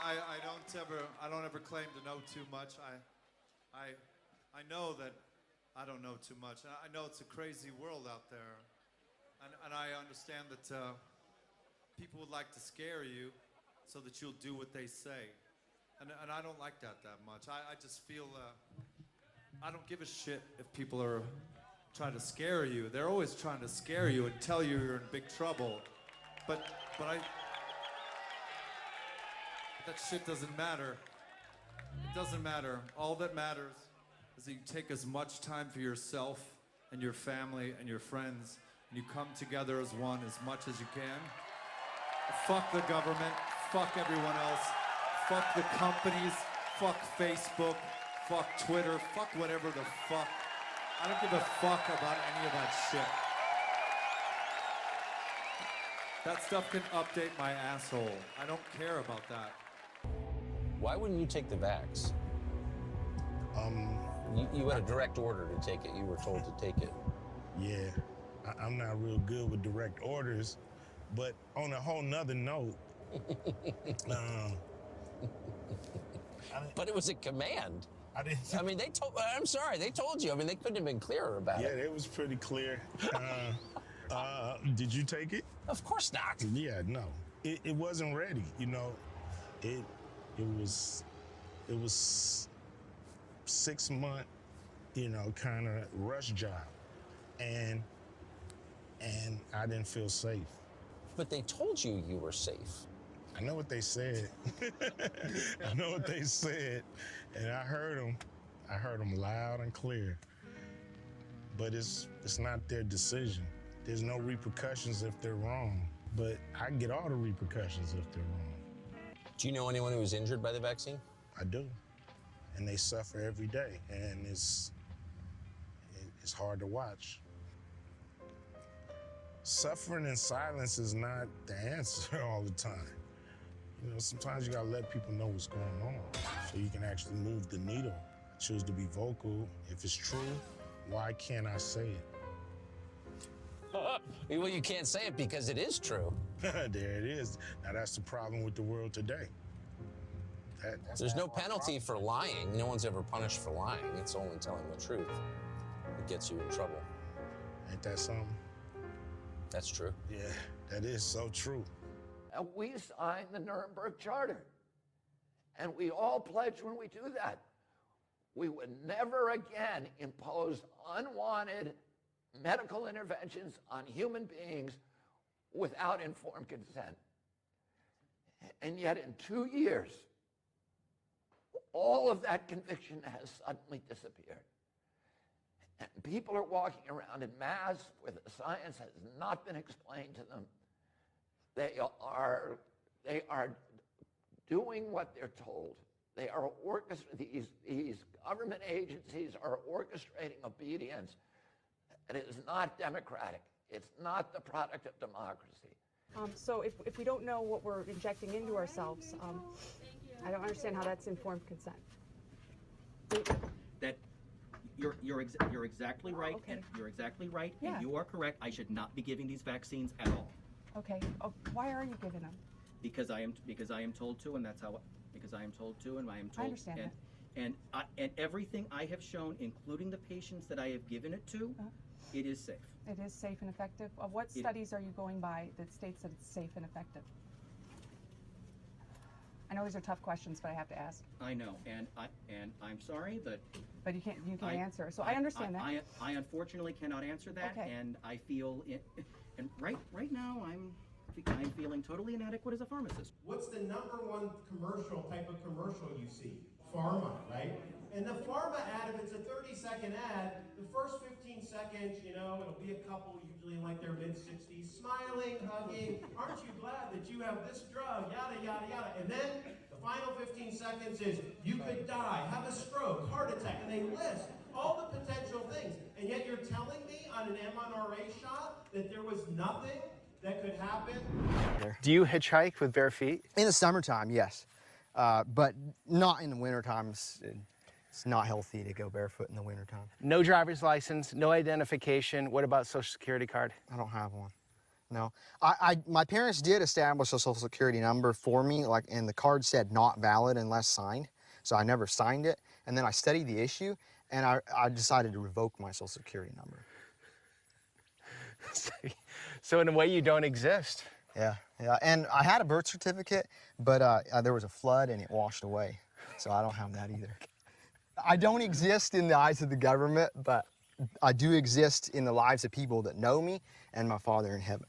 I don't ever claim to know too much. I know that I don't know too much. I know it's a crazy world out there. And I understand that people would like to scare you so that you'll do what they say. And I don't like that much. I just feel, I don't give a shit if people are trying to scare you. They're always trying to scare you and tell you you're in big trouble. But that shit doesn't matter. It doesn't matter. All that matters is that you take as much time for yourself and your family and your friends, and you come together as one as much as you can. Fuck the government, fuck everyone else, fuck the companies, fuck Facebook, fuck Twitter, fuck whatever the fuck. I don't give a fuck about any of that shit. That stuff can update my asshole. I don't care about that. Why wouldn't you take the vax? You had a direct order to take it. You were told to take it. Yeah, I'm not real good with direct orders, but on a whole nother note, but it was a command. I mean, I'm sorry, they told you. I mean, they couldn't have been clearer about it. Yeah, it was pretty clear. Did you take it? Of course not. Yeah, no. It wasn't ready, you know. It was 6 month, you know, kind of rush job. And I didn't feel safe. But they told you you were safe. I know what they said. I know what they said. And I heard them. I heard them loud and clear. But it's not their decision. There's no repercussions if they're wrong. But I get all the repercussions if they're wrong. Do you know anyone who was injured by the vaccine? I do. And they suffer every day. And it's hard to watch. Suffering in silence is not the answer all the time. You know, sometimes you gotta let people know what's going on so you can actually move the needle. I choose to be vocal. If it's true, why can't I say it? Well, you can't say it because it is true. There it is. Now that's the problem with the world today. There's no penalty for lying. No one's ever punished for lying. It's only telling the truth that gets you in trouble. Ain't that something? That's true. Yeah, that is so true. And we signed the Nuremberg Charter. And we all pledge when we do that, we would never again impose unwanted medical interventions on human beings without informed consent. And yet in 2 years, all of that conviction has suddenly disappeared. And people are walking around in masks where the science has not been explained to them. They are doing what they're told. They are these government agencies are orchestrating obedience. It is not democratic. It's not the product of democracy. So if we don't know what we're injecting into ourselves, I don't understand how that's informed consent. That you're exactly right. Okay. And you're exactly right. Yeah. And you are correct. I should not be giving these vaccines at all. Okay. Oh, why are you giving them? Because I am told to, and that's how. Because I am told to, and I am told. I understand that. And everything I have shown, including the patients that I have given it to, it is safe. It is safe and effective. What studies are you going by that states that it's safe and effective? I know these are tough questions, but I have to ask. I know, and I'm sorry that. But you can't answer. So I understand that. I unfortunately cannot answer that, Okay. and I feel and right now I'm feeling totally inadequate as a pharmacist. What's the #1 type of commercial you see? Pharma, right? And the pharma ad, if it's a 30-second ad, the first 15 seconds, you know, it'll be a couple, usually in like their mid-60s, smiling, hugging, aren't you glad that you have this drug, yada, yada, yada. And then the final 15 seconds is, you could die, have a stroke, heart attack, and they list all the potential things. And yet you're telling me on an mRNA shot that there was nothing that could happen? Do you hitchhike with bare feet? In the summertime, yes, but not in the wintertime. It's not healthy to go barefoot in the wintertime. No driver's license, no identification. What about social security card? I don't have one. No. My parents did establish a social security number for me, like, and the card said not valid unless signed. So I never signed it. And then I studied the issue, and I decided to revoke my social security number. So in a way, you don't exist. Yeah, yeah. And I had a birth certificate, but there was a flood and it washed away. So I don't have that either. I don't exist in the eyes of the government, but I do exist in the lives of people that know me and my Father in heaven.